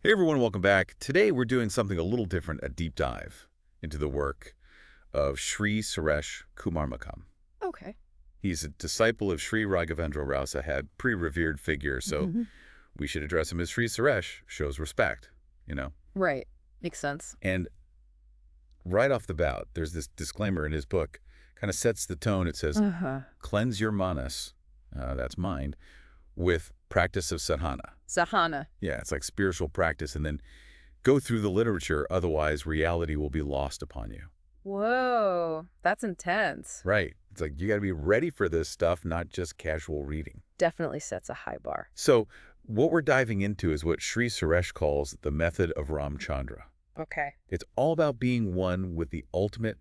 Hey everyone, welcome back. Today we're doing something a little different, a deep dive into the work of Shri Suresh Kumar Makam. Okay. He's a disciple of Shri Raghavendra Rao Sahib, pretty revered figure, so we should address him as Shri Suresh, shows respect, you know? Right. Makes sense. And right off the bat, there's this disclaimer in his book, kind of sets the tone. It says, cleanse your manas, that's mind, with practice of sadhana. Sahana. Yeah, it's like spiritual practice, and then go through the literature, otherwise reality will be lost upon you. Whoa, that's intense. Right. It's like you got to be ready for this stuff, not just casual reading. Definitely sets a high bar. So what we're diving into is what Shri Suresh calls the Method of Ram Chandra. Okay. It's all about being one with the ultimate,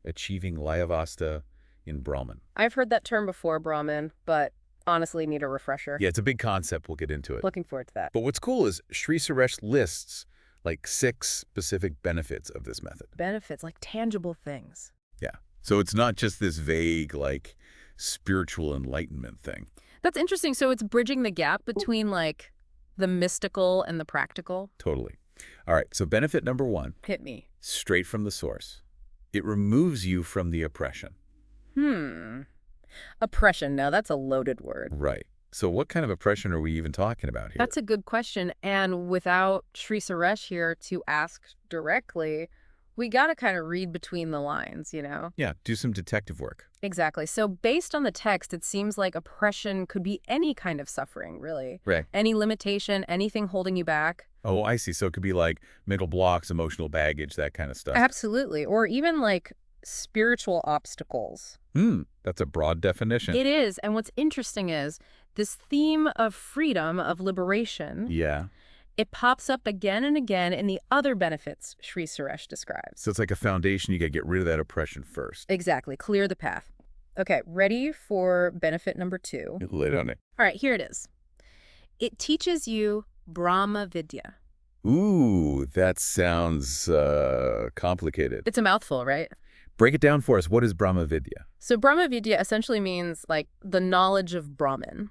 achieving layavasta in Brahman. I've heard that term before, Brahman, but honestly need a refresher. Yeah, it's a big concept. We'll get into it. Looking forward to that. But what's cool is Shri Suresh lists like 6 specific benefits of this method. Benefits, like tangible things. Yeah. So it's not just this vague, like, spiritual enlightenment thing. That's interesting. So it's bridging the gap between, like, the mystical and the practical? Totally. All right. So benefit number 1. Hit me. Straight from the source. It removes you from the oppression. Oppression. Now, that's a loaded word. Right. So what kind of oppression are we even talking about here? That's a good question. And without Shri Suresh here to ask directly, we got to kind of read between the lines, you know? Yeah, do some detective work. Exactly. So based on the text, it seems like oppression could be any kind of suffering, really. Right. Any limitation, anything holding you back. Oh, I see. So it could be like mental blocks, emotional baggage, that kind of stuff. Absolutely. Or even like spiritual obstacles. That's a broad definition. It is. And what's interesting is this theme of freedom, of liberation. Yeah. It pops up again and again in the other benefits Shri Suresh describes. So it's like a foundation. You got to get rid of that oppression first. Exactly. Clear the path. Okay, ready for benefit number 2? Lay it on it. All right, here it is. It teaches you Brahma Vidya. Ooh, that sounds complicated. It's a mouthful, right? Break it down for us. What is Brahma Vidya? So Brahma Vidya essentially means like the knowledge of Brahman.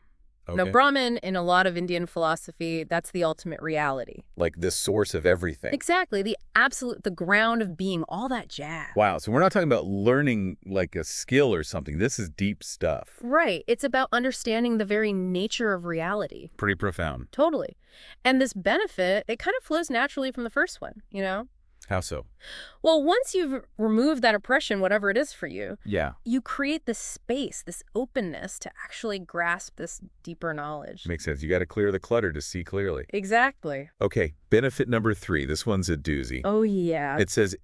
Okay. Now, Brahman, in a lot of Indian philosophy, that's the ultimate reality. Like the source of everything. Exactly. The absolute, the ground of being, all that jazz. Wow. So we're not talking about learning like a skill or something. This is deep stuff. Right. It's about understanding the very nature of reality. Pretty profound. Totally. And this benefit, it kind of flows naturally from the first one, you know? How so? Well, once you've removed that oppression, whatever it is for you, Yeah. you create this space, this openness to actually grasp this deeper knowledge. Makes sense. You got to clear the clutter to see clearly. Exactly. Okay. Benefit number 3. This one's a doozy. Oh, yeah. It says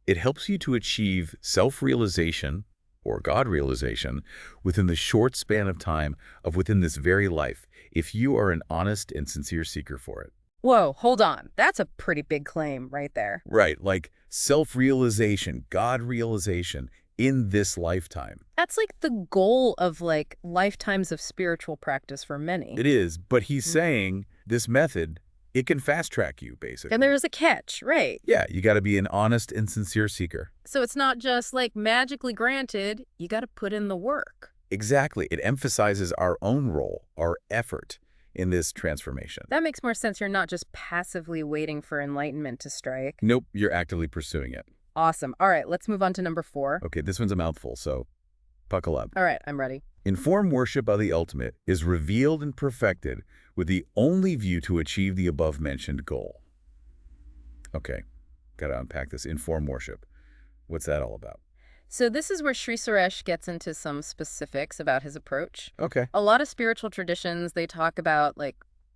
it helps you to achieve self-realization or God realization within the short span of time of within this very life, if you are an honest and sincere seeker for it. Whoa, hold on. That's a pretty big claim right there. Right, like self-realization, God realization in this lifetime. That's like the goal of like lifetimes of spiritual practice for many. It is, but he's saying this method, it can fast-track you, basically. And there's a catch, right? Yeah, you got to be an honest and sincere seeker. So it's not just like magically granted, you got to put in the work. Exactly. It emphasizes our own role, our effort in this transformation. That makes more sense. You're not just passively waiting for enlightenment to strike. Nope, you're actively pursuing it. Awesome. All right, let's move on to number 4. Okay, this one's a mouthful, so buckle up. All right, I'm ready. In form worship of the ultimate is revealed and perfected with the only view to achieve the above-mentioned goal. Okay, got to unpack this. In form worship. What's that all about? So this is where Shri Suresh gets into some specifics about his approach. Okay. A lot of spiritual traditions, they talk about like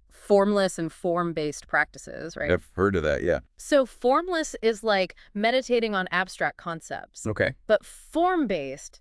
formless and form-based practices, right? I've heard of that, yeah. So formless is like meditating on abstract concepts. Okay. But form-based,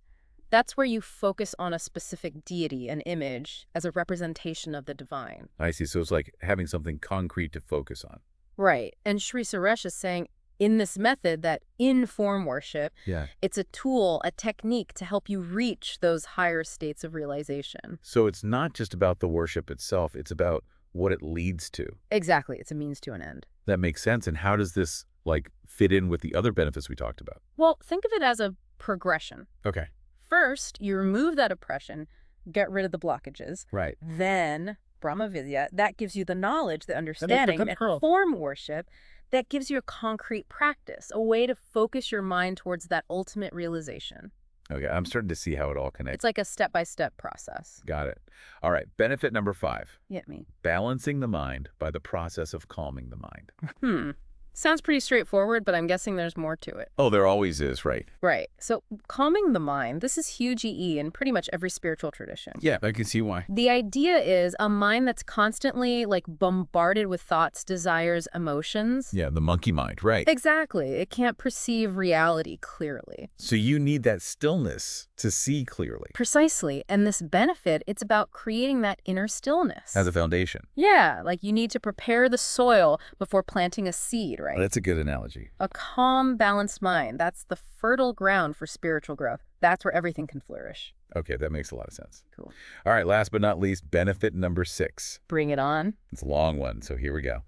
that's where you focus on a specific deity, an image, as a representation of the divine. I see. So it's like having something concrete to focus on. Right. And Shri Suresh is saying in this method that in form worship, it's a tool, a technique to help you reach those higher states of realization. So it's not just about the worship itself, it's about what it leads to. Exactly. It's a means to an end. That makes sense. And how does this like fit in with the other benefits we talked about? Well, think of it as a progression. Okay. First, you remove that oppression, get rid of the blockages. Right. Then Brahma Vidya, that gives you the knowledge, the understanding, and form worship that gives you a concrete practice, a way to focus your mind towards that ultimate realization. Okay, I'm starting to see how it all connects. It's like a step-by-step process. Got it. All right, benefit number 5. Hit me. Balancing the mind by the process of calming the mind. Sounds pretty straightforward, but I'm guessing there's more to it. Oh, there always is, right? Right. So calming the mind, this is huge EE in pretty much every spiritual tradition. Yeah, I can see why. The idea is a mind that's constantly like bombarded with thoughts, desires, emotions. Yeah, the monkey mind, right. Exactly. It can't perceive reality clearly. So you need that stillness to see clearly. Precisely. And this benefit, it's about creating that inner stillness. As a foundation. Yeah, like you need to prepare the soil before planting a seed, right? Oh, that's a good analogy. A calm, balanced mind, that's the fertile ground for spiritual growth. That's where everything can flourish. Okay, that makes a lot of sense. Cool. All right, last but not least, benefit number 6. Bring it on. It's a long one, so here we go.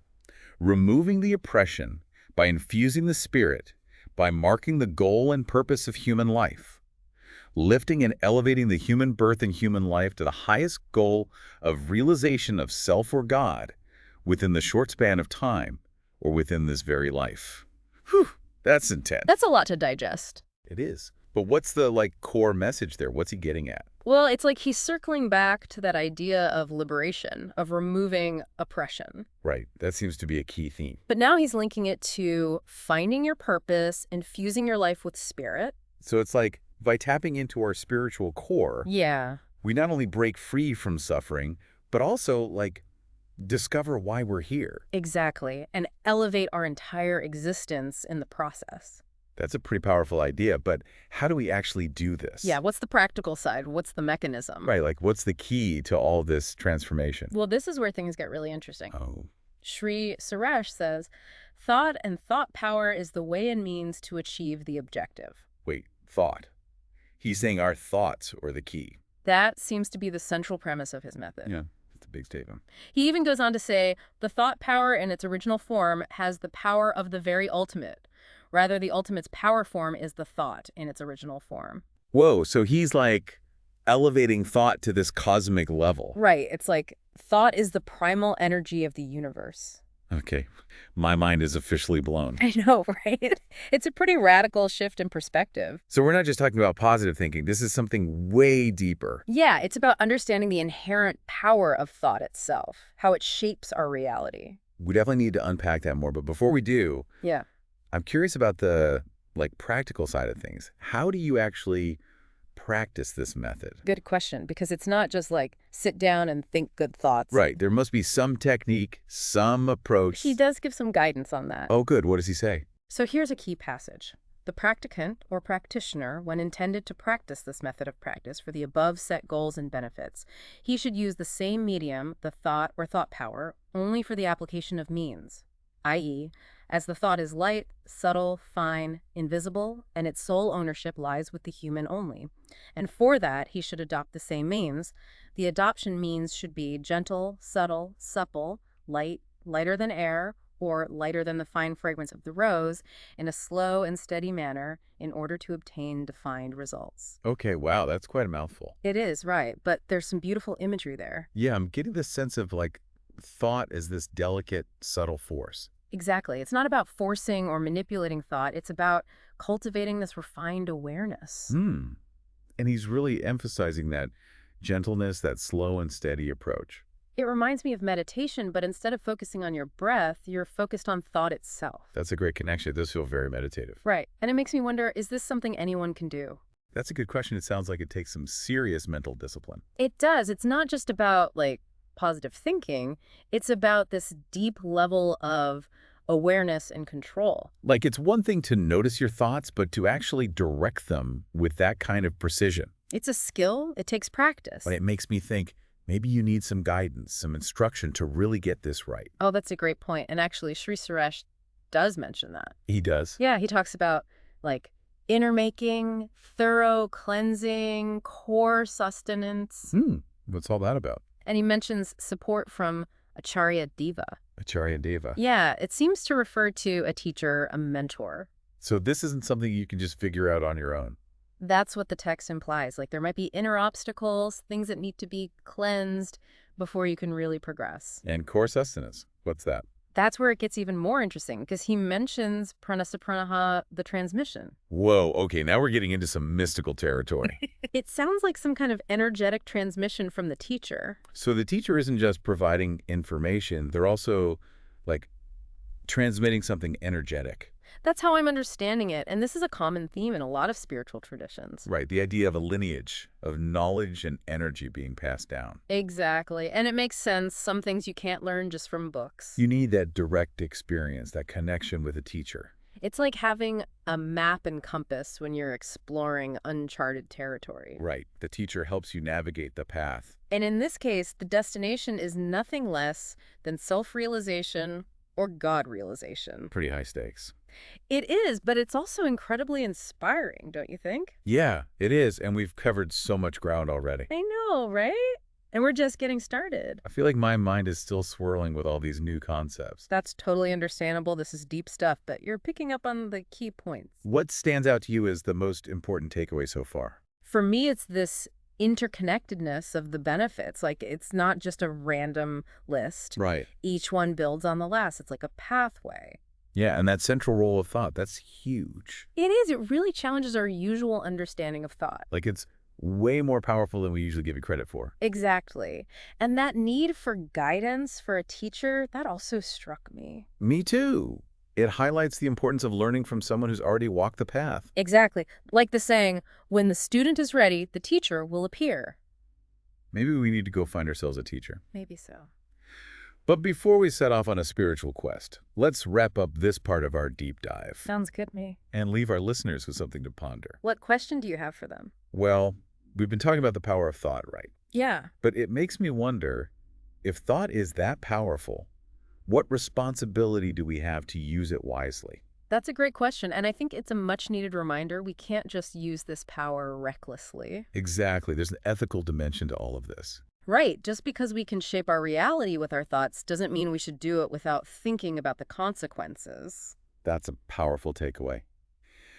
Removing the oppression by infusing the spirit, by marking the goal and purpose of human life. Lifting and elevating the human birth and human life to the highest goal of realization of self or God within the short span of time or within this very life. Whew, that's intense. That's a lot to digest. It is. But what's the, core message there? What's he getting at? Well, it's like he's circling back to that idea of liberation, of removing oppression. Right. That seems to be a key theme. But now he's linking it to finding your purpose, infusing your life with spirit. So it's like, by tapping into our spiritual core, Yeah. we not only break free from suffering, but also, discover why we're here. Exactly. And elevate our entire existence in the process. That's a pretty powerful idea, but how do we actually do this? Yeah, what's the practical side? What's the mechanism? Right, what's the key to all this transformation? Well, this is where things get really interesting. Oh. Shri Suresh says, thought and thought power is the way and means to achieve the objective. Wait, thought. He's saying our thoughts are the key. That seems to be the central premise of his method. Yeah, that's a big statement. He even goes on to say, the thought power in its original form has the power of the very ultimate. Rather, the ultimate's power form is the thought in its original form. Whoa, so he's elevating thought to this cosmic level. Right. It's like thought is the primal energy of the universe. Okay. My mind is officially blown. I know, right? It's a pretty radical shift in perspective. So we're not just talking about positive thinking. This is something way deeper. Yeah, it's about understanding the inherent power of thought itself, how it shapes our reality. We definitely need to unpack that more. But before we do, Yeah. I'm curious about the practical side of things. How do you actually practice this method? Good question, because it's not just sit down and think good thoughts. Right. There must be some technique, some approach. He does give some guidance on that. Oh, good. What does he say? So here's a key passage. The practicant or practitioner, when intended to practice this method of practice for the above set goals and benefits, he should use the same medium, the thought or thought power, only for the application of means, i.e., as the thought is light, subtle, fine, invisible, and its sole ownership lies with the human only. And for that, he should adopt the same means. The adoption means should be gentle, subtle, supple, light, lighter than air, or lighter than the fine fragrance of the rose, in a slow and steady manner in order to obtain defined results. Okay, wow, that's quite a mouthful. It is, right, but there's some beautiful imagery there. Yeah, I'm getting this sense of thought as this delicate, subtle force. Exactly. It's not about forcing or manipulating thought. It's about cultivating this refined awareness. And he's really emphasizing that gentleness, that slow and steady approach. It reminds me of meditation, but instead of focusing on your breath, you're focused on thought itself. That's a great connection. It does feel very meditative. Right. And it makes me wonder, is this something anyone can do? That's a good question. It sounds like it takes some serious mental discipline. It does. It's not just about, positive thinking. It's about this deep level of awareness and control. It's one thing to notice your thoughts, but to actually direct them with that kind of precision. It's a skill. It takes practice. But it makes me think maybe you need some guidance, some instruction to really get this right. Oh, that's a great point. And actually, Shri Suresh does mention that. He does? Yeah, he talks about, inner making, thorough cleansing, core sustenance. What's all that about? And he mentions support from Acharya Deva. Acharya Deva. Yeah, it seems to refer to a teacher, a mentor. So this isn't something you can just figure out on your own. That's what the text implies. There might be inner obstacles, things that need to be cleansed, before you can really progress. And core sustenance. What's that? That's where it gets even more interesting, because he mentions pranaha, the transmission. Whoa, okay, now we're getting into some mystical territory. It sounds like some kind of energetic transmission from the teacher. So the teacher isn't just providing information, they're also, like, transmitting something energetic. That's how I'm understanding it, and this is a common theme in a lot of spiritual traditions. Right, the idea of a lineage of knowledge and energy being passed down. Exactly, and it makes sense. Some things you can't learn just from books. You need that direct experience, that connection with a teacher. It's like having a map and compass when you're exploring uncharted territory. Right, the teacher helps you navigate the path. And in this case, the destination is nothing less than self-realization or God realization. Pretty high stakes. It is, but it's also incredibly inspiring, don't you think? Yeah, it is, and we've covered so much ground already. I know, right? And we're just getting started. I feel like my mind is still swirling with all these new concepts. That's totally understandable. This is deep stuff, but you're picking up on the key points. What stands out to you as the most important takeaway so far? For me, it's this interconnectedness of the benefits. Like, it's not just a random list. Right. Each one builds on the last. It's like a pathway. Yeah, and that central role of thought, that's huge. It is. It really challenges our usual understanding of thought. Like, it's way more powerful than we usually give it credit for. Exactly. And that need for guidance for a teacher, that also struck me. Me too. It highlights the importance of learning from someone who's already walked the path. Exactly. Like the saying, when the student is ready, the teacher will appear. Maybe we need to go find ourselves a teacher. Maybe so. But before we set off on a spiritual quest, let's wrap up this part of our deep dive Sounds good to me. and leave our listeners with something to ponder. What question do you have for them? Well, we've been talking about the power of thought, right? Yeah. But it makes me wonder, if thought is that powerful, what responsibility do we have to use it wisely? That's a great question, and I think it's a much-needed reminder we can't just use this power recklessly. Exactly. There's an ethical dimension to all of this. Right. Just because we can shape our reality with our thoughts doesn't mean we should do it without thinking about the consequences. That's a powerful takeaway.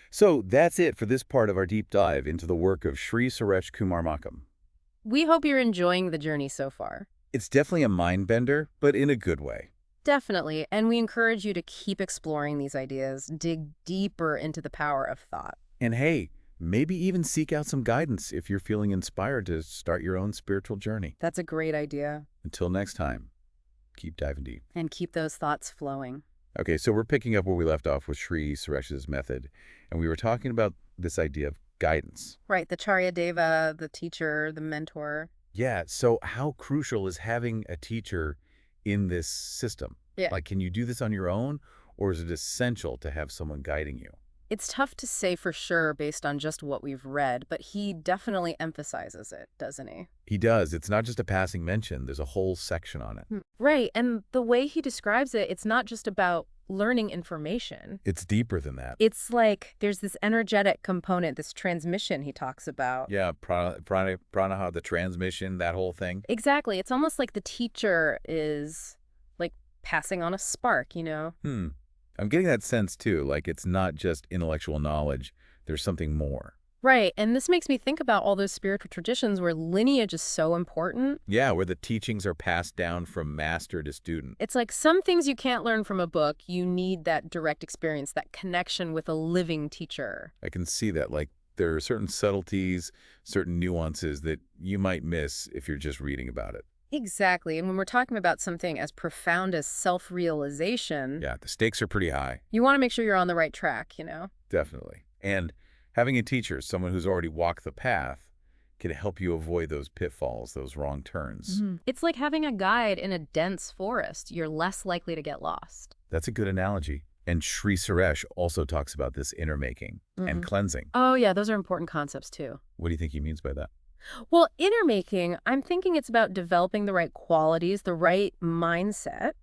So that's it for this part of our deep dive into the work of Shri Suresh Kumar Makam. We hope you're enjoying the journey so far. It's definitely a mind bender, but in a good way. Definitely, and we encourage you to keep exploring these ideas, dig deeper into the power of thought. And hey, maybe even seek out some guidance if you're feeling inspired to start your own spiritual journey. That's a great idea. Until next time, keep diving deep. And keep those thoughts flowing. Okay, so we're picking up where we left off with Shri Suresh's method, and we were talking about this idea of guidance. Right, the Charya Deva, the teacher, the mentor. Yeah, so how crucial is having a teacher in this system? Yeah. Like, can you do this on your own, or is it essential to have someone guiding you? It's tough to say for sure based on just what we've read, but he definitely emphasizes it, doesn't he? He does. It's not just a passing mention. There's a whole section on it. Right, and the way he describes it, it's not just about learning information. It's deeper than that. It's like there's this energetic component, this transmission he talks about. Yeah, pranaha, the transmission, that whole thing. Exactly. It's almost like the teacher is like passing on a spark, you know? I'm getting that sense, too, like it's not just intellectual knowledge. There's something more. Right, and this makes me think about all those spiritual traditions where lineage is so important. Yeah, where the teachings are passed down from master to student. It's like some things you can't learn from a book. You need that direct experience, that connection with a living teacher. I can see that. Like, there are certain subtleties, certain nuances that you might miss if you're just reading about it. Exactly, and when we're talking about something as profound as self-realization, Yeah, the stakes are pretty high. you want to make sure you're on the right track, you know? Definitely. And having a teacher, someone who's already walked the path, can help you avoid those pitfalls, those wrong turns. It's like having a guide in a dense forest. You're less likely to get lost. That's a good analogy. And Shri Suresh also talks about this inner making and cleansing. Oh, yeah, those are important concepts, too. What do you think he means by that? Well, inner making, I'm thinking it's about developing the right qualities, the right mindset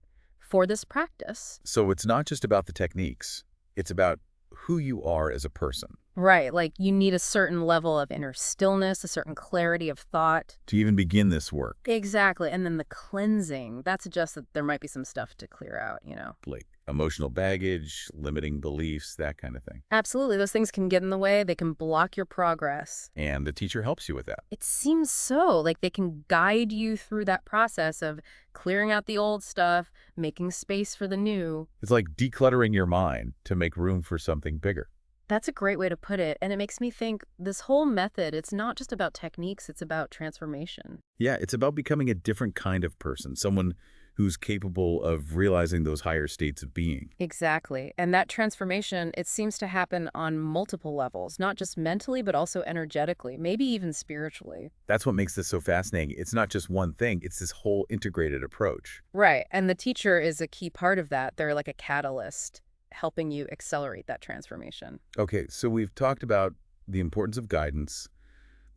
for this practice. So it's not just about the techniques. It's about who you are as a person. Right, like you need a certain level of inner stillness, a certain clarity of thought. to even begin this work. Exactly. And then the cleansing, that suggests that there might be some stuff to clear out. Like emotional baggage, limiting beliefs, that kind of thing. Absolutely. Those things can get in the way. They can block your progress. And the teacher helps you with that. It seems so. Like they can guide you through that process of clearing out the old stuff, making space for the new. It's like decluttering your mind to make room for something bigger. That's a great way to put it. And it makes me think this whole method, it's not just about techniques, it's about transformation. Yeah, it's about becoming a different kind of person, someone who's capable of realizing those higher states of being. Exactly. And that transformation, it seems to happen on multiple levels, not just mentally, but also energetically, maybe even spiritually. That's what makes this so fascinating. It's not just one thing, it's this whole integrated approach. Right. And the teacher is a key part of that. They're like a catalyst helping you accelerate that transformation. Okay, so we've talked about the importance of guidance,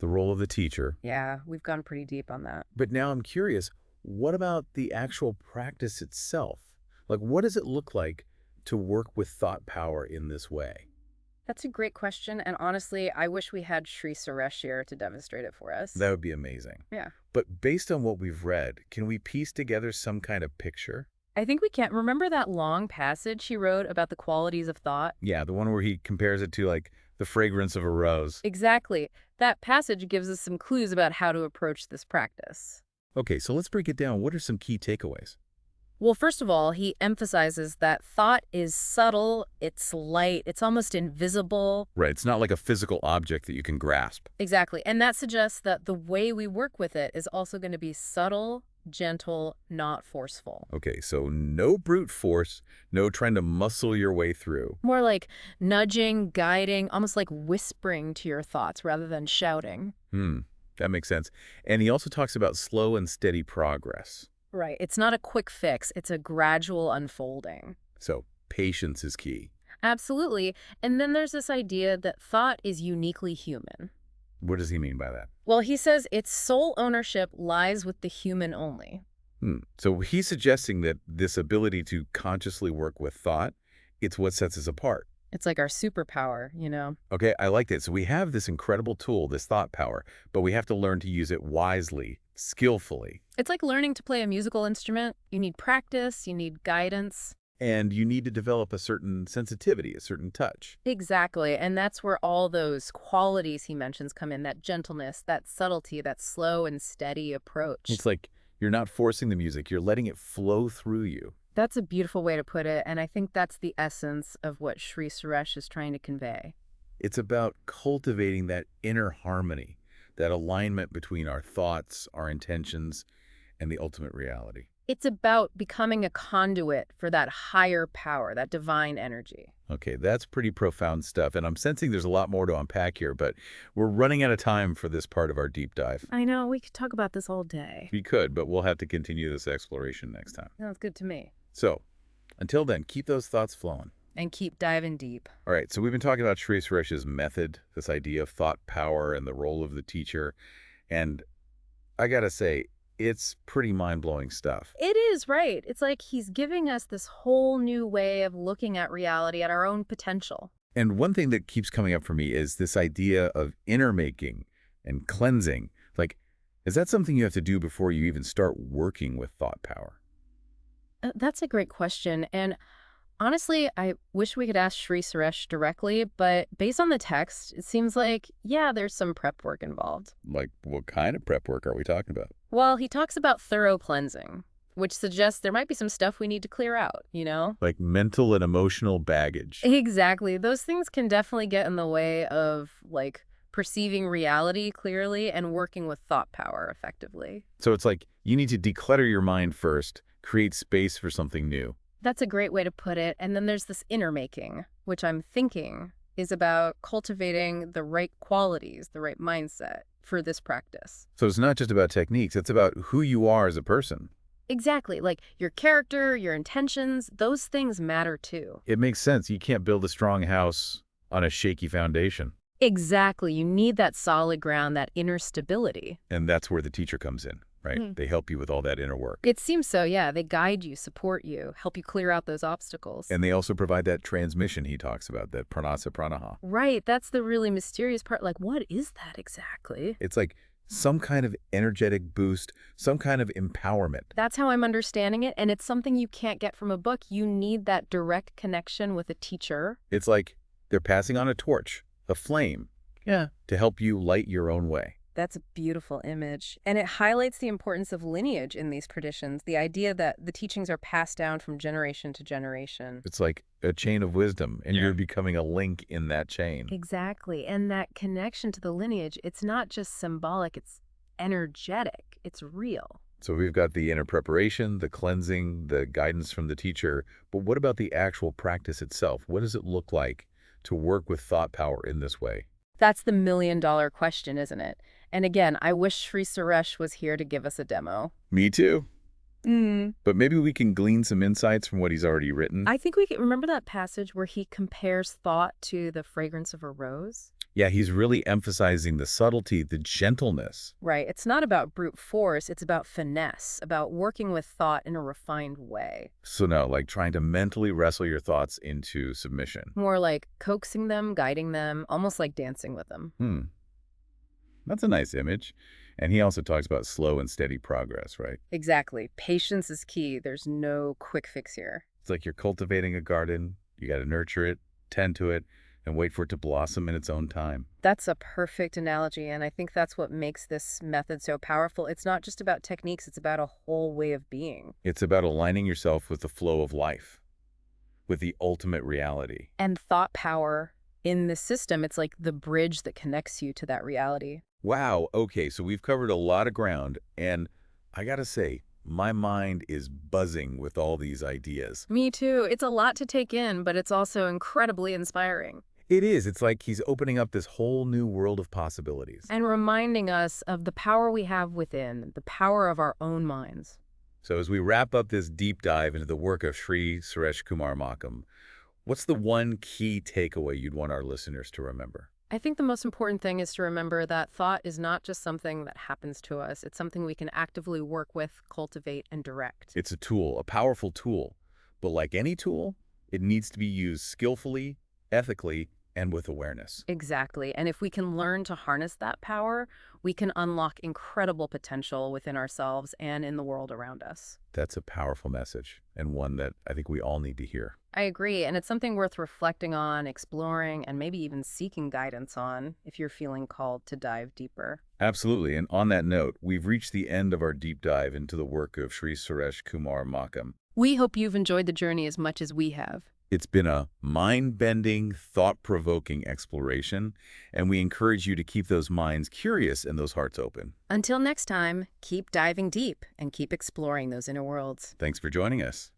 the role of the teacher, Yeah, we've gone pretty deep on that. but now I'm curious, what about the actual practice itself? Like, what does it look like to work with thought power in this way? That's a great question. And honestly, I wish we had Shri Suresh here to demonstrate it for us. That would be amazing. Yeah. But based on what we've read, can we piece together some kind of picture? I think we can. Remember that long passage he wrote about the qualities of thought? Yeah, the one where he compares it to, like, the fragrance of a rose. Exactly. That passage gives us some clues about how to approach this practice. Okay, so let's break it down. What are some key takeaways? Well, first of all, he emphasizes that thought is subtle, it's light, it's almost invisible. Right, it's not like a physical object that you can grasp. Exactly. And that suggests that the way we work with it is also going to be subtle, gentle, not forceful. Okay, so no brute force, no trying to muscle your way through. More like nudging, guiding, almost like whispering to your thoughts rather than shouting. That makes sense. And he also talks about slow and steady progress. Right. It's not a quick fix. It's a gradual unfolding. So patience is key. Absolutely. And then there's this idea that thought is uniquely human. What does he mean by that? Well, he says its sole ownership lies with the human only. So he's suggesting that this ability to consciously work with thought, it's what sets us apart. It's like our superpower. Okay, I like that. So we have this incredible tool, this thought power, but we have to learn to use it wisely, skillfully. It's like learning to play a musical instrument. You need practice, you need guidance. And you need to develop a certain sensitivity, a certain touch. Exactly. And that's where all those qualities he mentions come in, that gentleness, that subtlety, that slow and steady approach. It's like you're not forcing the music, you're letting it flow through you. That's a beautiful way to put it, and I think that's the essence of what Shri Suresh is trying to convey. It's about cultivating that inner harmony, that alignment between our thoughts, our intentions, and the ultimate reality. It's about becoming a conduit for that higher power, that divine energy. Okay, that's pretty profound stuff, and I'm sensing there's a lot more to unpack here, but we're running out of time for this part of our deep dive. I know, we could talk about this all day. We could, but we'll have to continue this exploration next time. Sounds good to me. So, until then, keep those thoughts flowing. And keep diving deep. All right, so we've been talking about Shri Suresh's method, this idea of thought power and the role of the teacher, and I gotta say, it's pretty mind-blowing stuff. It is, right. It's like he's giving us this whole new way of looking at reality, at our own potential. And one thing that keeps coming up for me is this idea of inner making and cleansing. Like, is that something you have to do before you even start working with thought power? That's a great question. And honestly, I wish we could ask Shri Suresh directly, but based on the text, it seems like, yeah, there's some prep work involved. Like, what kind of prep work are we talking about? Well, he talks about thorough cleansing, which suggests there might be some stuff we need to clear out. Like mental and emotional baggage. Exactly. Those things can definitely get in the way of, like, perceiving reality clearly and working with thought power effectively. So it's like you need to declutter your mind first, create space for something new. That's a great way to put it. And then there's this inner making, which I'm thinking is about cultivating the right qualities, the right mindset for this practice. So it's not just about techniques, it's about who you are as a person. Exactly. Like your character, your intentions, those things matter too. It makes sense. You can't build a strong house on a shaky foundation. Exactly. You need that solid ground, that inner stability. And that's where the teacher comes in. right? They help you with all that inner work. It seems so, yeah. They guide you, support you, help you clear out those obstacles. And they also provide that transmission he talks about, that pranasa pranaha. Right, that's the really mysterious part. Like, what is that exactly? It's like some kind of energetic boost, some kind of empowerment. That's how I'm understanding it, and it's something you can't get from a book. You need that direct connection with a teacher. It's like they're passing on a torch, a flame, to help you light your own way. That's a beautiful image. And it highlights the importance of lineage in these traditions, the idea that the teachings are passed down from generation to generation. It's like a chain of wisdom, and you're becoming a link in that chain. Exactly. And that connection to the lineage, it's not just symbolic, it's energetic. It's real. So we've got the inner preparation, the cleansing, the guidance from the teacher. But what about the actual practice itself? What does it look like to work with thought power in this way? That's the million-dollar question, isn't it? And again, I wish Sri Suresh was here to give us a demo. Me too. But maybe we can glean some insights from what he's already written. I think we can remember that passage where he compares thought to the fragrance of a rose? Yeah, he's really emphasizing the subtlety, the gentleness. Right. It's not about brute force. It's about finesse, about working with thought in a refined way. So now, like trying to mentally wrestle your thoughts into submission. More like coaxing them, guiding them, almost like dancing with them. That's a nice image. And he also talks about slow and steady progress, right? Exactly. Patience is key. There's no quick fix here. It's like you're cultivating a garden. You got to nurture it, tend to it, and wait for it to blossom in its own time. That's a perfect analogy, and I think that's what makes this method so powerful. It's not just about techniques, it's about a whole way of being. It's about aligning yourself with the flow of life, with the ultimate reality. And thought power in this system, it's like the bridge that connects you to that reality. Wow, okay, so we've covered a lot of ground, and I gotta say, my mind is buzzing with all these ideas. Me too. It's a lot to take in, but it's also incredibly inspiring. It is. It's like he's opening up this whole new world of possibilities. And reminding us of the power we have within, the power of our own minds. So as we wrap up this deep dive into the work of Shri Suresh Kumar Makam, what's the one key takeaway you'd want our listeners to remember? I think the most important thing is to remember that thought is not just something that happens to us. It's something we can actively work with, cultivate, and direct. It's a tool, a powerful tool. But like any tool, it needs to be used skillfully, ethically, and with awareness. Exactly. And if we can learn to harness that power, we can unlock incredible potential within ourselves and in the world around us. That's a powerful message, and one that I think we all need to hear. I agree, and it's something worth reflecting on, exploring, and maybe even seeking guidance on if you're feeling called to dive deeper. Absolutely, and on that note, we've reached the end of our deep dive into the work of Shri Suresh Kumar Makam. We hope you've enjoyed the journey as much as we have. It's been a mind-bending, thought-provoking exploration, and we encourage you to keep those minds curious and those hearts open. Until next time, keep diving deep and keep exploring those inner worlds. Thanks for joining us.